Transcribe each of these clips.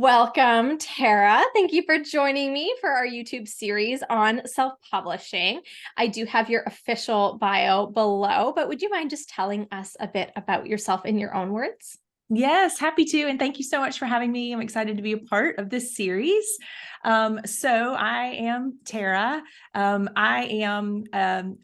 Welcome, Tara. Thank you for joining me for our YouTube series on self-publishing. I do have your official bio below, but would you mind just telling us a bit about yourself in your own words? Yes, happy to. And thank you so much for having me. I'm excited to be a part of this series. So I am Tara. I am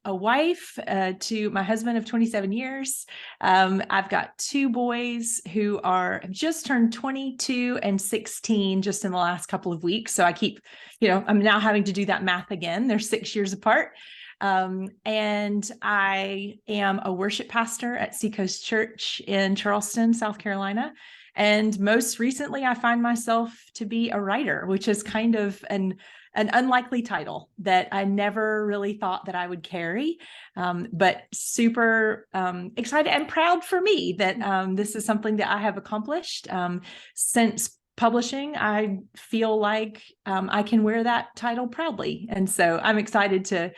a wife to my husband of 27 years. I've got two boys who have just turned 22 and 16 just in the last couple of weeks. So I'm now having to do that math again. They're 6 years apart. And I am a worship pastor at Seacoast Church in Charleston, South Carolina. And most recently, I find myself to be a writer, which is kind of an unlikely title that I never really thought that I would carry, but super excited and proud for me that this is something that I have accomplished. Since publishing, I feel like I can wear that title proudly. And so I'm excited to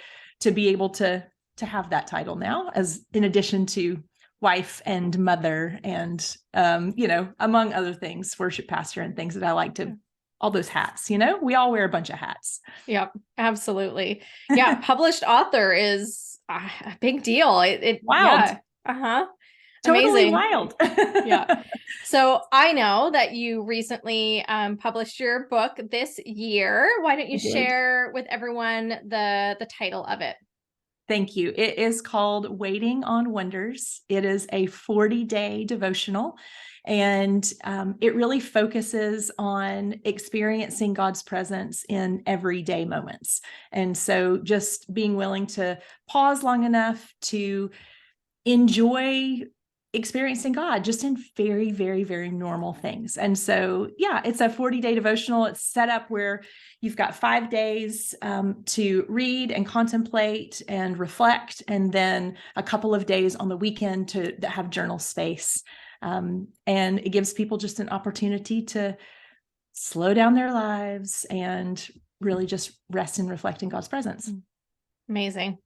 be able to have that title now, as in addition to wife and mother and among other things, worship pastor and things that I like to, all those hats. We all wear a bunch of hats. Yep, absolutely. Yeah, published author is a big deal. Wild. Yeah. Uh-huh. Totally Amazing. wild. Yeah. So I know that you recently published your book this year. Why don't you share with everyone the title of it? Thank you. It is called Waiting on Wonders. It is a 40-day devotional, and it really focuses on experiencing God's presence in everyday moments. And so just being willing to pause long enough to enjoy experiencing God just in very, very, very normal things. And so, yeah, it's a 40-day devotional. It's set up where you've got 5 days to read and contemplate and reflect, and then a couple of days on the weekend to have journal space. And it gives people just an opportunity to slow down their lives and really just rest and reflect in God's presence. Amazing.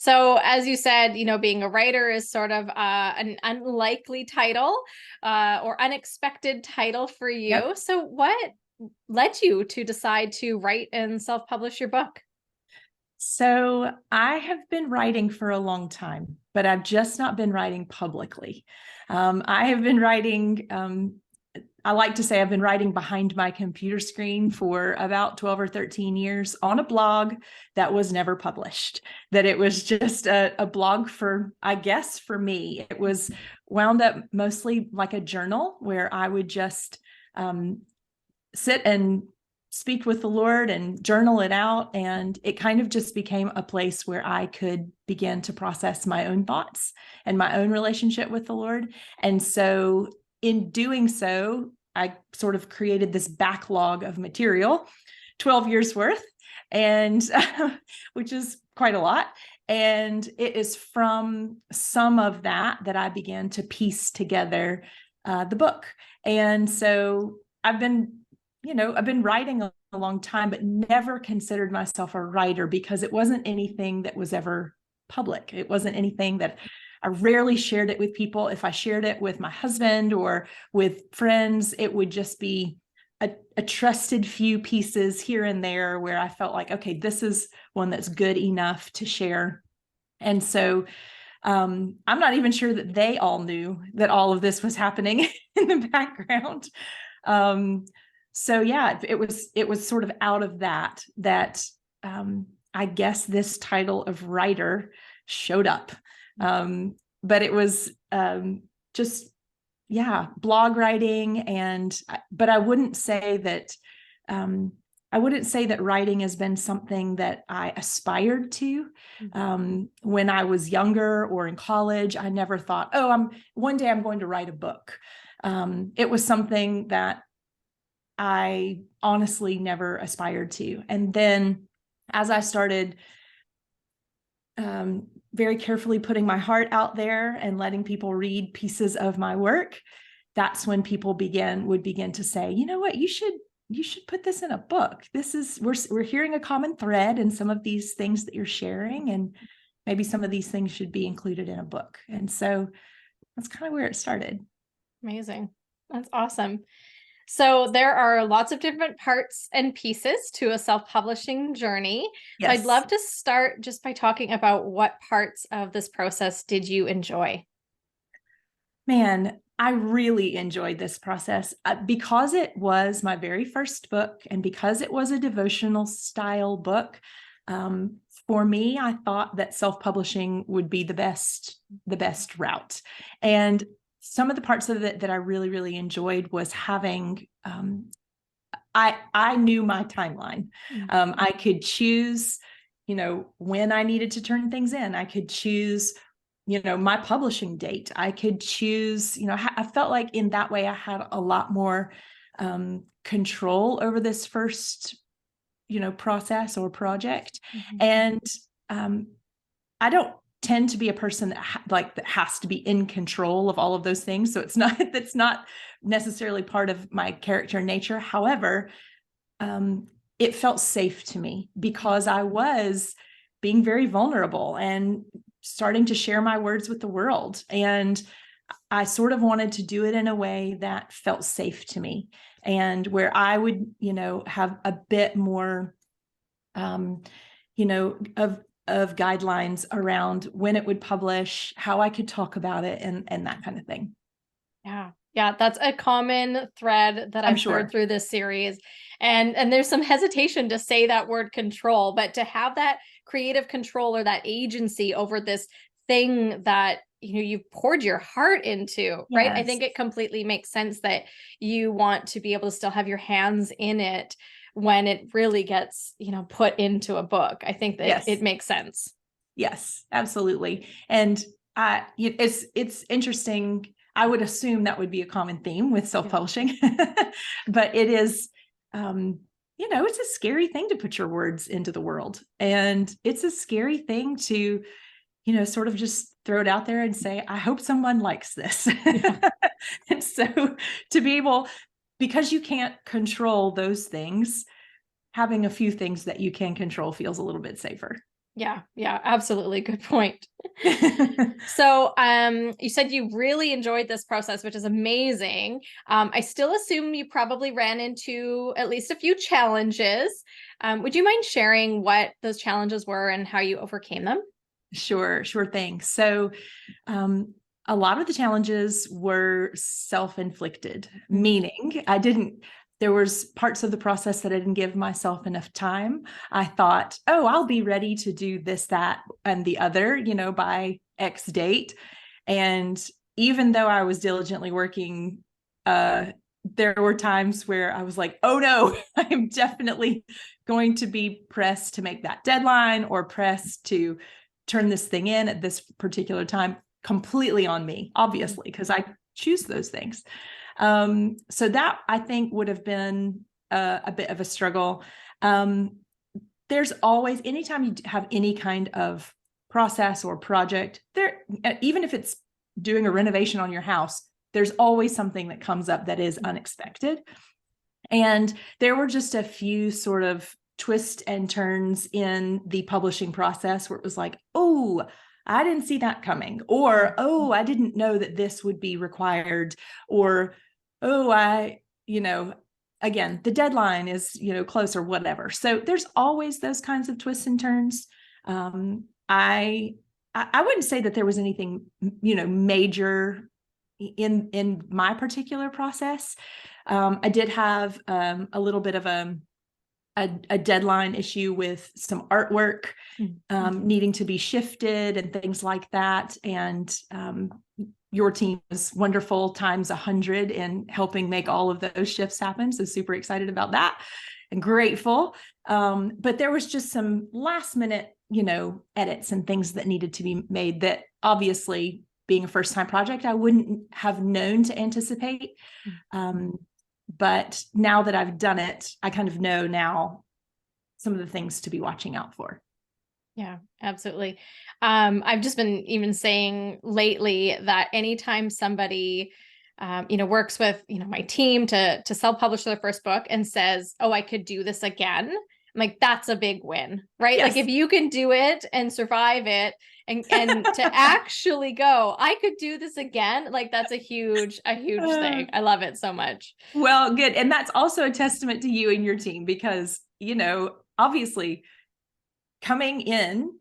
So as you said, being a writer is sort of an unlikely title or unexpected title for you. Yep. So what led you to decide to write and self-publish your book? So I have been writing for a long time, but I've just not been writing publicly. I have been writing, I like to say I've been writing behind my computer screen for about 12 or 13 years on a blog that was never published, that it was just a blog for me. It was wound up mostly like a journal where I would just sit and speak with the Lord and journal it out. And it kind of just became a place where I could begin to process my own thoughts and my own relationship with the Lord. And so in doing so, I sort of created this backlog of material, 12 years worth, and which is quite a lot. And it is from some of that I began to piece together the book. And so I've been writing a long time, but never considered myself a writer because it wasn't anything that was ever public. It wasn't anything that I rarely shared it with people. If I shared it with my husband or with friends, it would just be a trusted few pieces here and there where I felt like, okay, this is one that's good enough to share. And so I'm not even sure that they all knew that all of this was happening in the background. So yeah, it was sort of out of that I guess this title of writer showed up. But it was just, yeah, blog writing. But I wouldn't say that writing has been something that I aspired to. When I was younger or in college, I never thought, one day I'm going to write a book. It was something that I honestly never aspired to. And then as I started very carefully putting my heart out there and letting people read pieces of my work, that's when people would begin to say, you know what, you should put this in a book. We're hearing a common thread in some of these things that you're sharing, and maybe some of these things should be included in a book. And so that's kind of where it started. Amazing. That's awesome. So there are lots of different parts and pieces to a self-publishing journey. So I'd Yes. love to start just by talking about what parts of this process did you enjoy? Man, I really enjoyed this process because it was my very first book and because it was a devotional style book. Um, for me, I thought that self-publishing would be the best route. And some of the parts of it that I really, really enjoyed was having I knew my timeline. I could choose, when I needed to turn things in. I could choose, my publishing date. I could choose, I felt like in that way I had a lot more control over this first, process or project. And I don't tend to be a person that has to be in control of all of those things. So that's not necessarily part of my character nature. However, it felt safe to me because I was being very vulnerable and starting to share my words with the world. And I sort of wanted to do it in a way that felt safe to me and where I would, have a bit more, of guidelines around when it would publish, how I could talk about it, and that kind of thing. Yeah. Yeah, that's a common thread that I'm I've heard sure. through this series. And there's some hesitation to say that word control, but to have that creative control or that agency over this thing that you've poured your heart into, right? I Yes. think it completely makes sense that you want to be able to still have your hands in it when it really gets, put into a book. I think that it Yes. makes sense. Yes, absolutely. And it's interesting. I would assume that would be a common theme with self-publishing, but it is, it's a scary thing to put your words into the world. And it's a scary thing to, sort of just throw it out there and say, I hope someone likes this. Yeah. And so to be able, because you can't control those things, having a few things that you can control feels a little bit safer. Yeah, yeah, absolutely. Good point. So, you said you really enjoyed this process, which is amazing. I still assume you probably ran into at least a few challenges. Would you mind sharing what those challenges were and how you overcame them? Sure thing. So, a lot of the challenges were self-inflicted, meaning there was parts of the process that I didn't give myself enough time. I thought, oh, I'll be ready to do this, that, and the other, by X date. And even though I was diligently working, there were times where I was like, oh no, I'm definitely going to be pressed to make that deadline or pressed to turn this thing in at this particular time, completely on me, obviously, because I choose those things. So that I think would have been a bit of a struggle. There's always, anytime you have any kind of process or project there, even if it's doing a renovation on your house, there's always something that comes up that is unexpected. And there were just a few sort of twists and turns in the publishing process where it was like, oh, I didn't see that coming, or, oh, I didn't know that this would be required, or, oh, again, the deadline is, close or whatever. So there's always those kinds of twists and turns. I wouldn't say that there was anything, major in my particular process. I did have a little bit of a deadline issue with some artwork needing to be shifted and things like that. And your team is wonderful times 100 in helping make all of those shifts happen. So super excited about that and grateful. But there was just some last minute, edits and things that needed to be made that obviously, being a first time project, I wouldn't have known to anticipate. But now that I've done it, I kind of know now some of the things to be watching out for. Yeah, absolutely. I've just been even saying lately that anytime somebody, works with, my team to self-publish their first book and says, oh, I could do this again. I'm like, that's a big win, right? Yes. Like if you can do it and survive it and to actually go, I could do this again. Like that's a huge thing. I love it so much. Well, good. And that's also a testament to you and your team because, obviously coming in,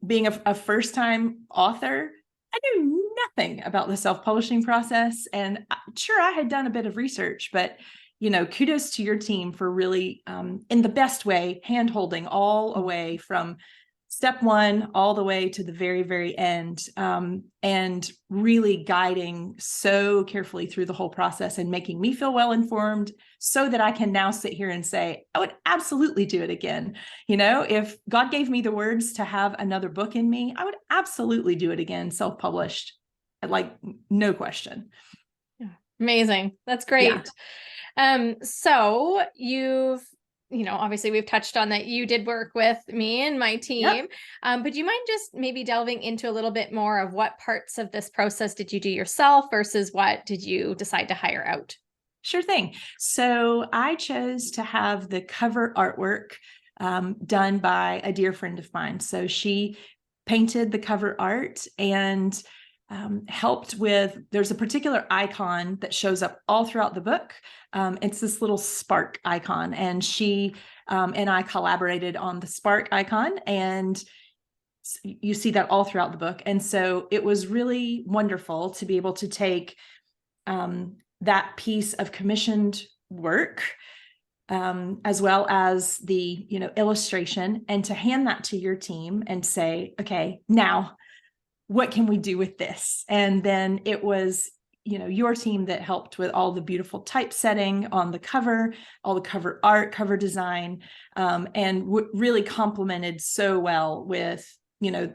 being a first-time author, I knew nothing about the self-publishing process. And sure, I had done a bit of research, but, kudos to your team for really, in the best way, hand-holding all the way from step one all the way to the very, very end, and really guiding so carefully through the whole process and making me feel well informed so that I can now sit here and say, I would absolutely do it again. If God gave me the words to have another book in me, I would absolutely do it again, self-published, like no question. Yeah. Amazing. That's great. So obviously we've touched on that you did work with me and my team. Yep. But do you mind just maybe delving into a little bit more of what parts of this process did you do yourself versus what did you decide to hire out? Sure thing. So I chose to have the cover artwork done by a dear friend of mine. So she painted the cover art and helped with, there's a particular icon that shows up all throughout the book. It's this little spark icon, and she and I collaborated on the spark icon, and you see that all throughout the book. And so it was really wonderful to be able to take that piece of commissioned work, as well as the illustration, and to hand that to your team and say, okay, now what can we do with this? And then it was your team that helped with all the beautiful typesetting on the cover, all the cover art, cover design, and really complemented so well with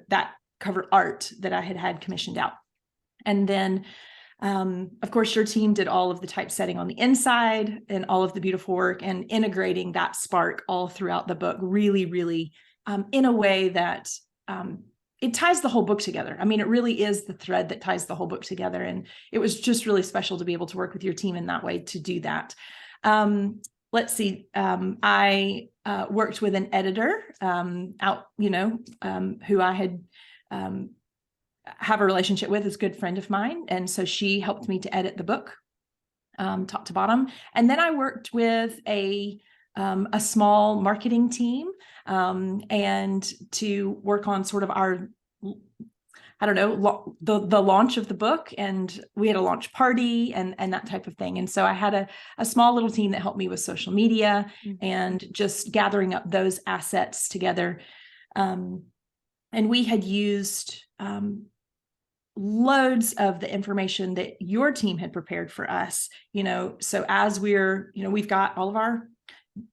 that cover art that I had commissioned out. And then of course, your team did all of the typesetting on the inside and all of the beautiful work and integrating that spark all throughout the book, really, really in a way that it ties the whole book together. I mean, it really is the thread that ties the whole book together. And it was just really special to be able to work with your team in that way to do that. Let's see. I worked with an editor who I had have a relationship with, is a good friend of mine. And so she helped me to edit the book, top to bottom. And then I worked with a small marketing team, and to work on sort of our, the launch of the book. And we had a launch party and that type of thing. And so I had a small little team that helped me with social media and just gathering up those assets together. And we had used loads of the information that your team had prepared for us, so as we're, we've got all of our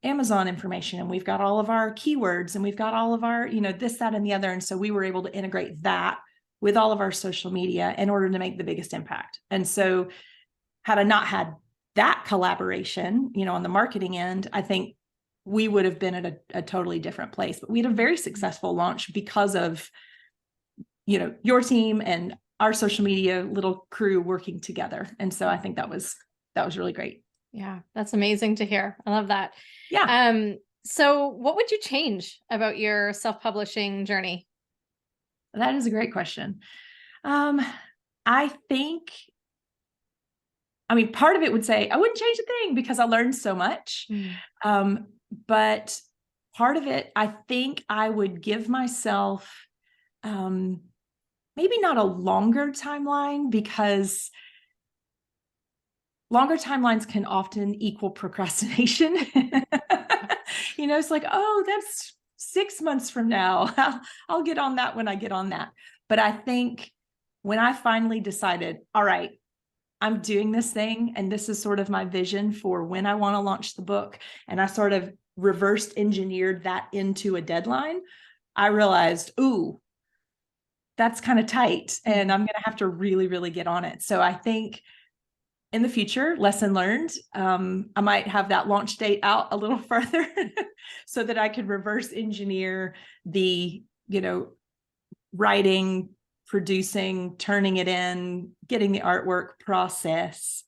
Amazon information, and we've got all of our keywords, and we've got all of our, this, that, and the other. And so we were able to integrate that with all of our social media in order to make the biggest impact. And so had I not had that collaboration, on the marketing end, I think we would have been at a totally different place. But we had a very successful launch because of, your team and our social media little crew working together. And so I think that was really great. Yeah, that's amazing to hear. I love that. Yeah. So what would you change about your self-publishing journey? That is a great question. I think, part of it would say I wouldn't change a thing because I learned so much. But part of it, I think I would give myself, maybe not a longer timeline, because longer timelines can often equal procrastination. It's like, oh, that's 6 months from now. I'll get on that when I get on that. But I think when I finally decided, all right, I'm doing this thing, and this is sort of my vision for when I want to launch the book, and I sort of reverse engineered that into a deadline, I realized, ooh, that's kind of tight, and I'm going to have to really, really get on it. So I think in the future, lesson learned, I might have that launch date out a little further so that I could reverse engineer the, writing, producing, turning it in, getting the artwork process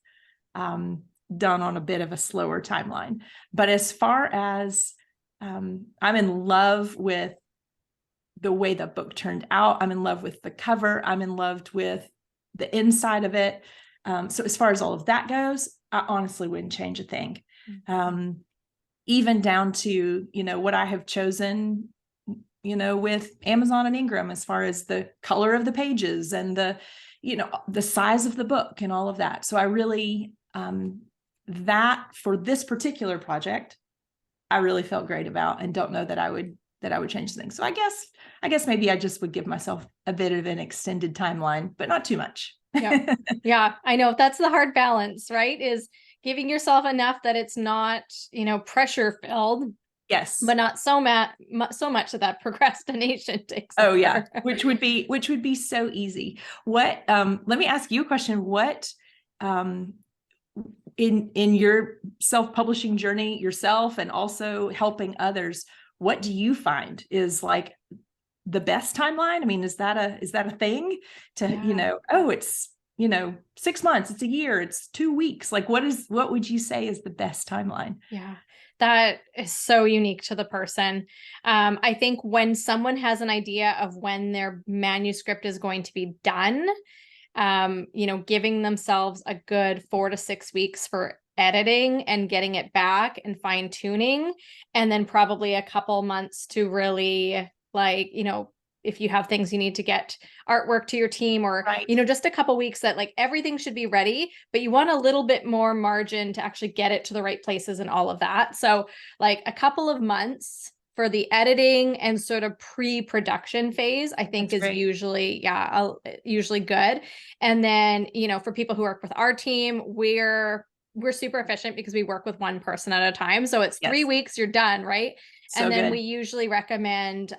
done on a bit of a slower timeline. But as far as I'm in love with the way the book turned out. I'm in love with the cover. I'm in love with the inside of it. So as far as all of that goes, I honestly wouldn't change a thing. Even down to, what I have chosen, with Amazon and Ingram, as far as the color of the pages and the size of the book and all of that. So I really, that for this particular project, I really felt great about, and don't know that I would change things. So I guess maybe I just would give myself a bit of an extended timeline, but not too much. Yeah. Yeah. I know that's the hard balance, right? Is giving yourself enough that it's not, pressure filled. Yes. But not so much that procrastination takes Oh over. yeah. Which would be so easy. What, let me ask you a question. What, in your self-publishing journey yourself and also helping others, what do you find is like the best timeline? I mean, is that a thing to, it's, 6 months, it's a year, it's 2 weeks. Like what would you say is the best timeline? Yeah, that is so unique to the person. I think when someone has an idea of when their manuscript is going to be done, giving themselves a good 4 to 6 weeks for editing and getting it back and fine tuning, and then probably a couple months to really if you have things you need to get artwork to your team or, right. Just a couple weeks that like everything should be ready, but you want a little bit more margin to actually get it to the right places and all of that. So like a couple of months for the editing and sort of pre-production phase, I think is usually good. And then, for people who work with our team, we're super efficient because we work with one person at a time. So it's 3 weeks, you're done, right? So and then good. We usually recommend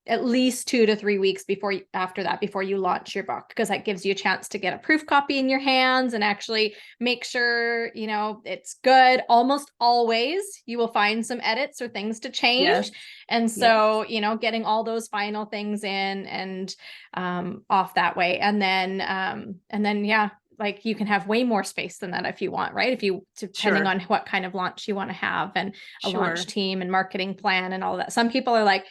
at least 2 to 3 weeks before you launch your book, because that gives you a chance to get a proof copy in your hands and actually make sure, it's good. Almost always you will find some edits or things to change. Yes. And so, getting all those final things in and off that way. And then, like you can have way more space than that if you want, right? Depending on what kind of launch you want to have and a launch team and marketing plan and all that. Some people are like,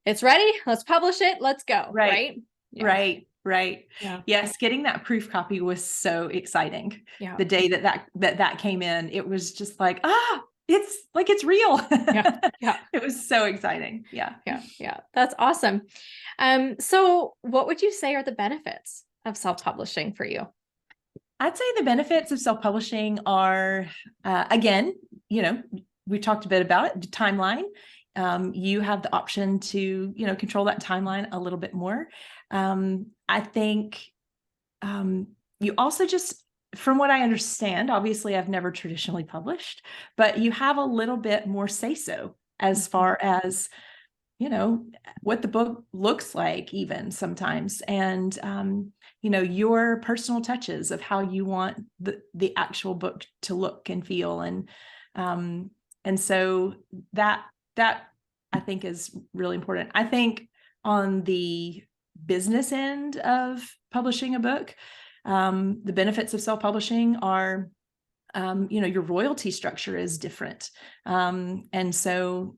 it's ready, let's publish it, let's go. Right. Yeah. Right. Yeah. Yes. Getting that proof copy was so exciting. Yeah. The day that came in, it was just like, it's real. Yeah. Yeah. It was so exciting. Yeah. Yeah. Yeah. That's awesome. So what would you say are the benefits of self-publishing for you? I'd say the benefits of self-publishing are, again, we talked a bit about it, the timeline. You have the option to, control that timeline a little bit more. I think you also just, from what I understand, obviously I've never traditionally published, but you have a little bit more say-so as far as, what the book looks like even sometimes. And, your personal touches of how you want the actual book to look and feel. And so that I think is really important. I think on the business end of publishing a book, the benefits of self-publishing are, your royalty structure is different. And so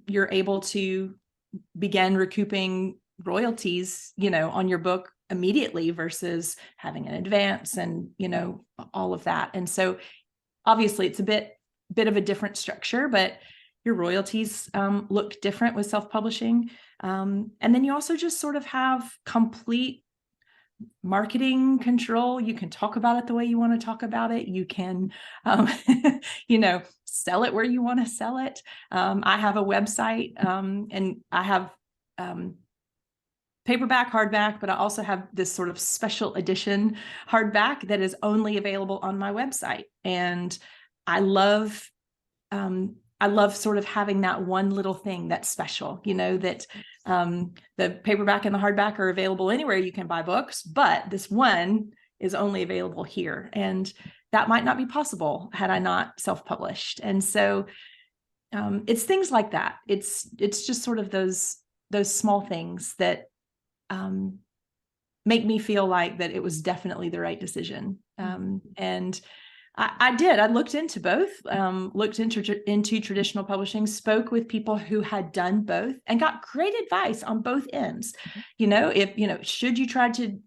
you're able to begin recouping royalties, on your book immediately versus having an advance and, all of that. And so obviously it's a bit of a different structure, but your royalties look different with self-publishing. And then you also just sort of have complete marketing control. You can talk about it the way you want to talk about it. You can, sell it where you want to sell it. I have a website and I have paperback, hardback, but I also have this sort of special edition hardback that is only available on my website. And I love sort of having that one little thing that's special, that the paperback and the hardback are available anywhere you can buy books, but this one is only available here. And that might not be possible had I not self-published. And so it's things like that. It's just sort of those small things that make me feel like that it was definitely the right decision. And I did. I looked into both, looked into traditional publishing, spoke with people who had done both and got great advice on both ends. Should you try to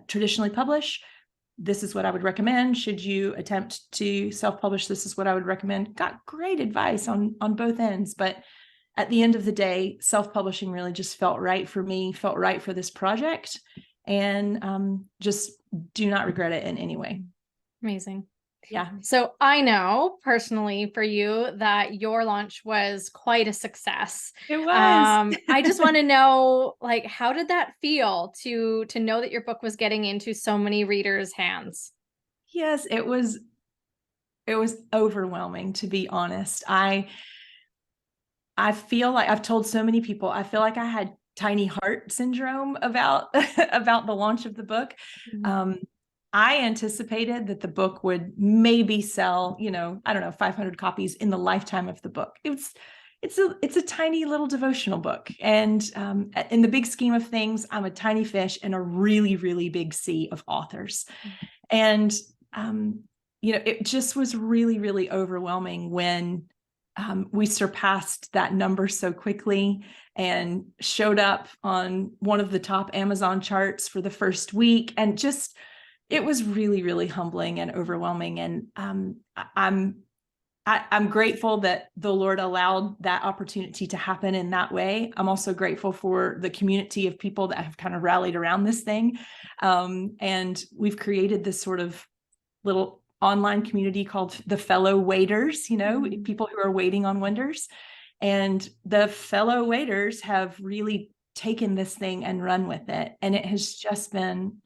traditionally publish? This is what I would recommend. Should you attempt to self-publish? This is what I would recommend. Got great advice on both ends. But at the end of the day, self-publishing really just felt right for me, felt right for this project, and just do not regret it in any way. Amazing. Yeah. So I know personally for you that your launch was quite a success. It was. I just want to know, like, how did that feel to know that your book was getting into so many readers' hands? Yes, it was overwhelming, to be honest. I feel like I've told so many people, I feel like I had tiny heart syndrome about about the launch of the book. Mm-hmm. I anticipated that the book would maybe sell, I don't know, 500 copies in the lifetime of the book. It's a tiny little devotional book. And in the big scheme of things, I'm a tiny fish in a really, really big sea of authors. And, it just was really, really overwhelming when we surpassed that number so quickly and showed up on one of the top Amazon charts for the first week. And just, it was really, really humbling and overwhelming. And I'm grateful that the Lord allowed that opportunity to happen in that way. I'm also grateful for the community of people that have kind of rallied around this thing. And we've created this sort of little online community called the Fellow Waiters, people who are waiting on wonders. And the Fellow Waiters have really taken this thing and run with it. And it has just been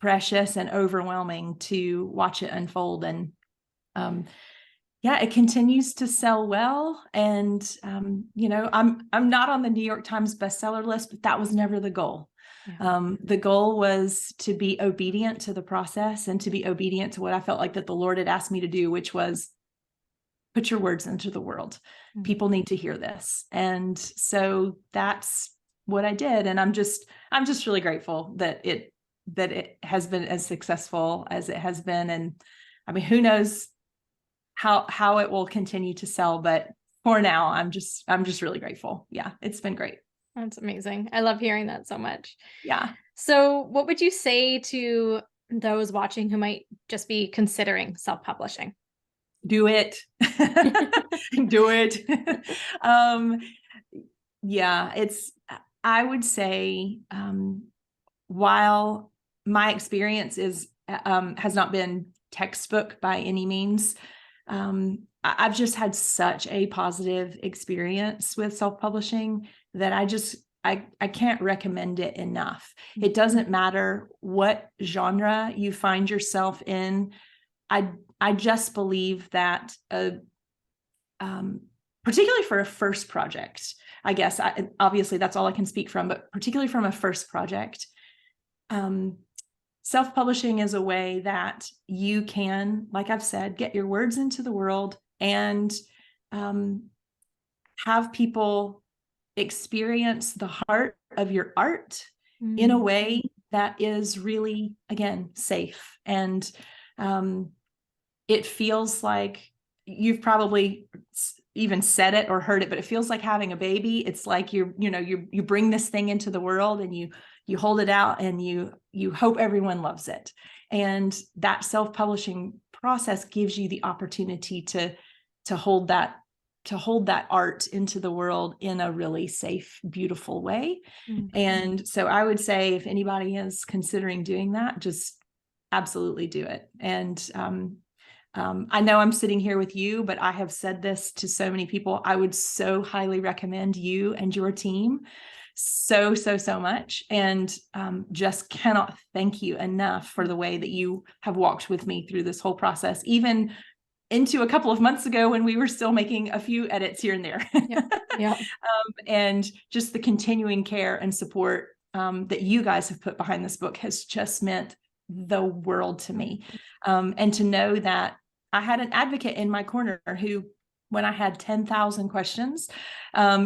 precious and overwhelming to watch it unfold. And it continues to sell well. And I'm not on the New York Times bestseller list, but that was never the goal. Yeah. The goal was to be obedient to the process and to be obedient to what I felt like that the Lord had asked me to do, which was put your words into the world. Mm-hmm. People need to hear this. And so that's what I did. And I'm just really grateful that it has been as successful as it has been. And I mean, who knows how it will continue to sell, but for now, I'm just really grateful. Yeah, it's been great. That's amazing. I love hearing that so much. Yeah. So what would you say to those watching who might just be considering self-publishing? Do it. Do it. I would say, while my experience has not been textbook by any means, I've just had such a positive experience with self-publishing that I can't recommend it enough. It doesn't matter what genre you find yourself in. I just believe that, particularly for a first project, I guess, obviously that's all I can speak from, but particularly from a first project, self-publishing is a way that you can, like I've said, get your words into the world and have people experience the heart of your art in a way that is really, again, safe. And it feels like, you've probably even said it or heard it, but it feels like having a baby. It's like you bring this thing into the world and you hold it out and you hope everyone loves it. And that self-publishing process gives you the opportunity to hold that art into the world in a really safe, beautiful way. Mm-hmm. And so I would say, if anybody is considering doing that, just absolutely do it. And I know I'm sitting here with you, but I have said this to so many people. I would so highly recommend you and your team so much. And just cannot thank you enough for the way that you have walked with me through this whole process, even into a couple of months ago when we were still making a few edits here and there. Yeah. And just the continuing care and support that you guys have put behind this book has just meant the world to me. And to know that I had an advocate in my corner who, when I had 10,000 questions,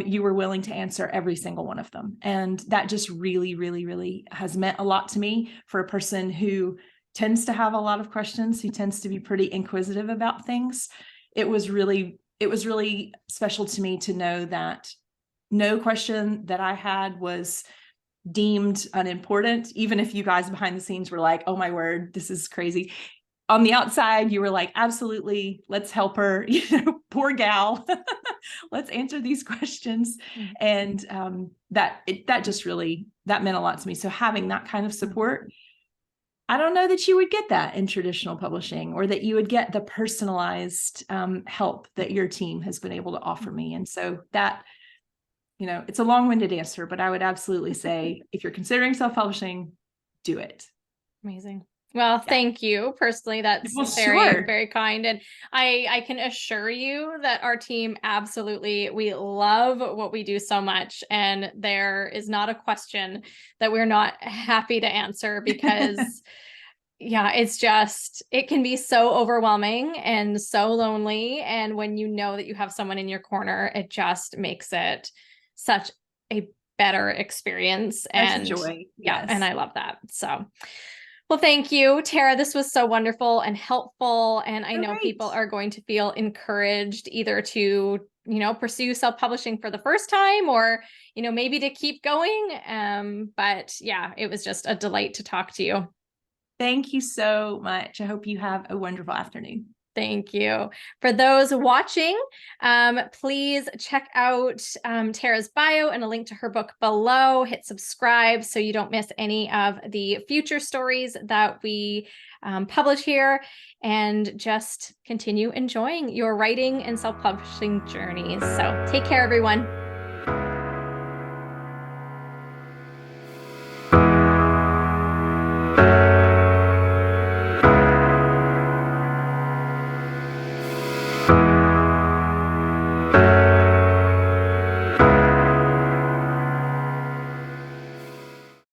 you were willing to answer every single one of them. And that just really, really, really has meant a lot to me, for a person who tends to have a lot of questions, who tends to be pretty inquisitive about things, it was really special to me to know that no question that I had was deemed unimportant, even if you guys behind the scenes were like, oh my word, this is crazy. On the outside, you were like, absolutely, let's help her, poor gal. Let's answer these questions. Mm-hmm. And that meant a lot to me. So having that kind of support, I don't know that you would get that in traditional publishing, or that you would get the personalized help that your team has been able to offer me. And so that, it's a long-winded answer, but I would absolutely say, if you're considering self-publishing, do it. Amazing. Well, thank you personally. That's very, very kind. And I can assure you that our team, absolutely, we love what we do so much. And there is not a question that we're not happy to answer, because it can be so overwhelming and so lonely. And when you know that you have someone in your corner, it just makes it such a better experience. And joy. Yeah. And I love that. So, well, thank you, Tara. This was so wonderful and helpful. And I know people are going to feel encouraged either to, pursue self-publishing for the first time, or, maybe to keep going. But yeah, it was just a delight to talk to you. Thank you so much. I hope you have a wonderful afternoon. Thank you. For those watching, please check out Tara's bio and a link to her book below. Hit subscribe so you don't miss any of the future stories that we publish here, and just continue enjoying your writing and self-publishing journeys. So take care, everyone.